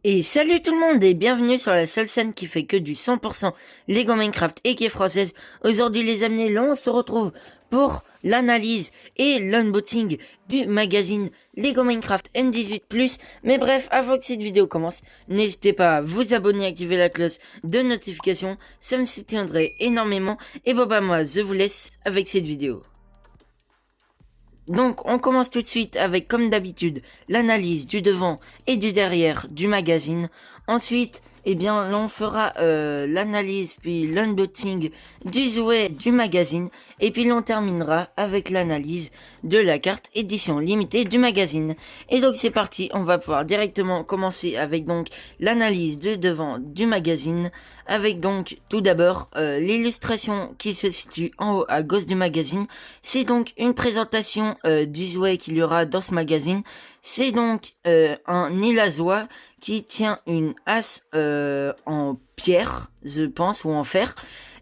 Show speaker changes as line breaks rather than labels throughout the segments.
Et salut tout le monde et bienvenue sur la seule chaîne qui fait que du 100% Lego Minecraft et qui est française. Aujourd'hui les amis, là on se retrouve pour l'analyse et l'unboxing du magazine Lego Minecraft N18+. Mais bref, avant que cette vidéo commence, n'hésitez pas à vous abonner et activer la cloche de notification, ça me soutiendrait énormément. Et bon bah moi je vous laisse avec cette vidéo. Donc on commence tout de suite avec, comme d'habitude, l'analyse du devant et du derrière du magazine. Ensuite, l'on fera l'analyse puis l'unboxing du jouet du magazine. Et puis l'on terminera avec l'analyse de la carte édition limitée du magazine. Et donc c'est parti, on va pouvoir directement commencer avec donc l'analyse du devant du magazine. Avec donc tout d'abord l'illustration qui se situe en haut à gauche du magazine. C'est donc une présentation du jouet qu'il y aura dans ce magazine. C'est donc un Ilazoa qui tient une hache en pierre, je pense, ou en fer.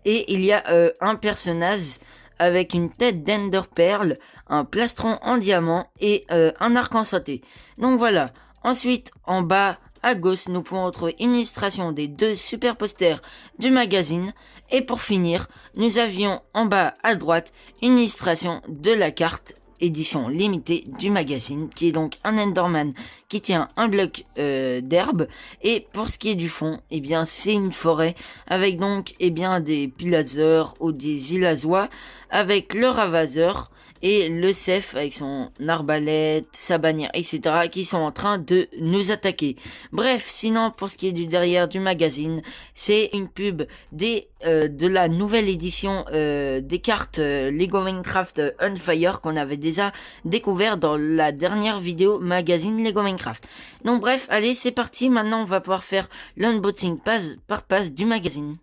Et il y a un personnage avec une tête d'Ender Pearl, un plastron en diamant et un arc en sauté. Donc voilà. Ensuite, en bas à gauche, nous pouvons retrouver une illustration des deux super posters du magazine. Et pour finir, nous avions en bas à droite une illustration de la carte édition limitée du magazine, qui est donc un Enderman qui tient un bloc d'herbe. Et pour ce qui est du fond, c'est une forêt avec donc des pillagers ou des Ilazois avec le ravageur et le chef avec son arbalète, sa bannière, etc. qui sont en train de nous attaquer. Bref, sinon pour ce qui est du derrière du magazine, c'est une pub de la nouvelle édition des cartes Lego Minecraft On Fire qu'on avait déjà découvert dans la dernière vidéo magazine Lego Minecraft. Donc bref, allez c'est parti, maintenant on va pouvoir faire l'unboxing page par page du magazine.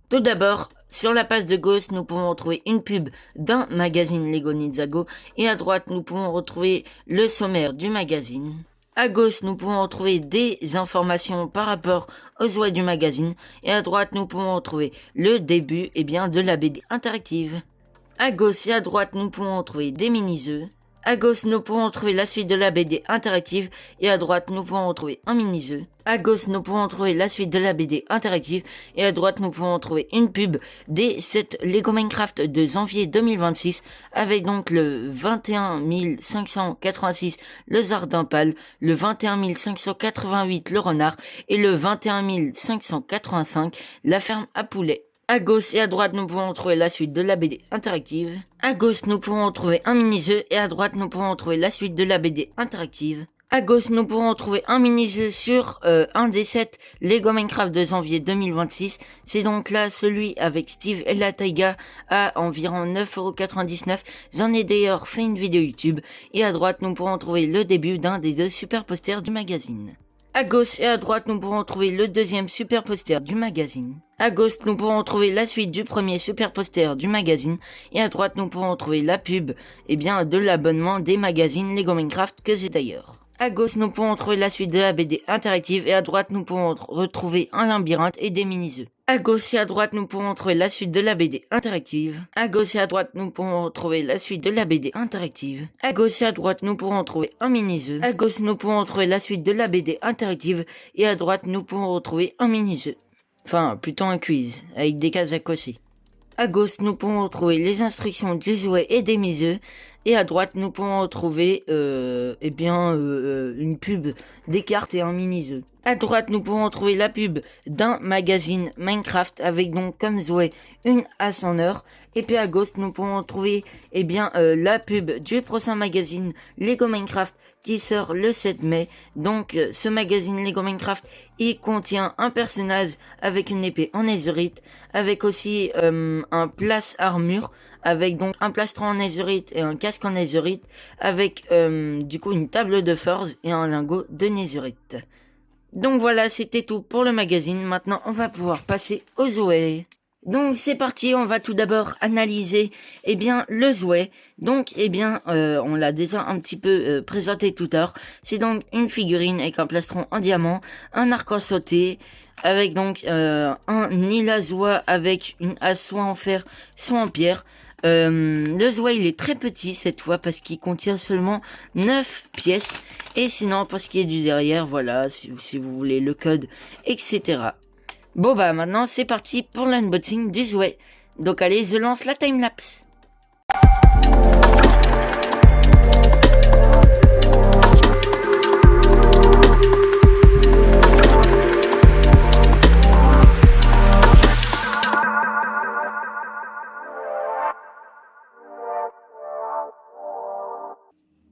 Tout d'abord, sur la page de gauche, nous pouvons retrouver une pub d'un magazine Lego Ninjago et à droite, nous pouvons retrouver le sommaire du magazine. À gauche, nous pouvons retrouver des informations par rapport aux jouets du magazine et à droite, nous pouvons retrouver le début de la BD interactive. À gauche et à droite, nous pouvons retrouver des mini-jeux. À gauche, nous pouvons retrouver la suite de la BD interactive et à droite, nous pouvons retrouver un mini-jeu. À gauche, nous pouvons trouver la suite de la BD interactive et à droite, nous pouvons trouver une pub des 7 Lego Minecraft de janvier 2026 avec donc le 21 586 le Jardin Pâle, le 21 588 le Renard et le 21 585 la Ferme à Poulets. À gauche et à droite, nous pouvons trouver la suite de la BD interactive. À gauche, nous pouvons trouver un mini-jeu et à droite, nous pouvons trouver la suite de la BD interactive. À gauche, nous pourrons trouver un mini-jeu sur un des 7 Lego Minecraft de janvier 2026. C'est donc là celui avec Steve et la Taiga à environ 9,99€. J'en ai d'ailleurs fait une vidéo YouTube. Et à droite, nous pourrons trouver le début d'un des deux super posters du magazine. À gauche et à droite, nous pourrons trouver le deuxième super poster du magazine. À gauche, nous pourrons trouver la suite du premier super poster du magazine. Et à droite, nous pourrons trouver la pub de l'abonnement des magazines Lego Minecraft que j'ai d'ailleurs. À gauche, nous pourrons trouver la suite de la BD interactive et à droite, nous pourrons retrouver un labyrinthe et des mini-jeux. À gauche et à droite, nous pourrons trouver la suite de la BD interactive. À gauche et à droite, nous pourrons retrouver la suite de la BD interactive. À gauche et à droite, nous pourrons trouver un mini-jeu. À gauche, nous pourrons retrouver la suite de la BD interactive et à droite, nous pourrons retrouver un mini-jeu. Enfin, plutôt un quiz avec des cases à cocher. À gauche, nous pouvons retrouver les instructions du jouet et des mini-jeux. Et à droite, nous pouvons retrouver une pub des cartes et un mini-jeu. À droite, nous pouvons retrouver la pub d'un magazine Minecraft avec donc comme jouet une hache en or. Et puis à gauche, nous pouvons retrouver la pub du prochain magazine Lego Minecraft qui sort le 7 mai. Donc ce magazine Lego Minecraft, il contient un personnage avec une épée en netherite, avec aussi un place armure, avec donc un plastron en netherite et un casque en netherite, avec une table de forge et un lingot de netherite. Donc voilà, c'était tout pour le magazine. Maintenant, on va pouvoir passer aux jouets. Donc c'est parti, on va tout d'abord analyser le jouet. Donc on l'a déjà un petit peu présenté tout à l'heure. C'est donc une figurine avec un plastron en diamant, un arc en sauté, avec donc un Ilazoa avec une hache soit en fer soit en pierre, Le Zwei il est très petit cette fois parce qu'il contient seulement 9 pièces. Et sinon pour ce qui est du derrière, voilà, si vous voulez le code, etc. Bon bah maintenant c'est parti pour l'unboxing du Zwei. Donc allez, je lance la timelapse.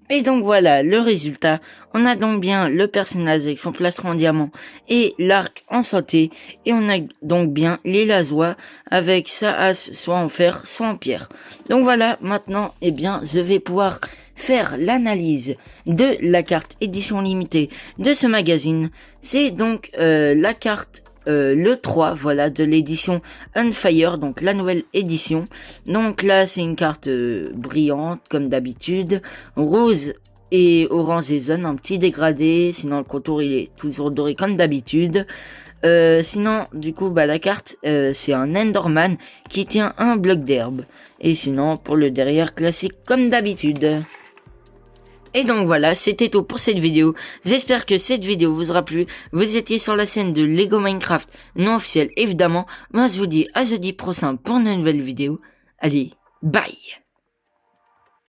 Et donc voilà le résultat. On a donc bien le personnage avec son plastron en diamant et l'arc en santé. Et on a donc bien les Lazois avec sa hache soit en fer soit en pierre. Donc voilà, maintenant eh bien je vais pouvoir faire l'analyse de la carte édition limitée de ce magazine. C'est donc la carte le 3, voilà, de l'édition Unfire, donc la nouvelle édition. Donc là, c'est une carte brillante, comme d'habitude, rose et orange et jaune, un petit dégradé, sinon le contour il est toujours doré comme d'habitude. Sinon, du coup, bah la carte, c'est un Enderman qui tient un bloc d'herbe. Et sinon, pour le derrière, classique comme d'habitude. Et donc voilà, c'était tout pour cette vidéo. J'espère que cette vidéo vous aura plu. Vous étiez sur la scène de Lego Minecraft non officielle, évidemment. Moi, je vous dis à jeudi prochain pour une nouvelle vidéo. Allez, bye!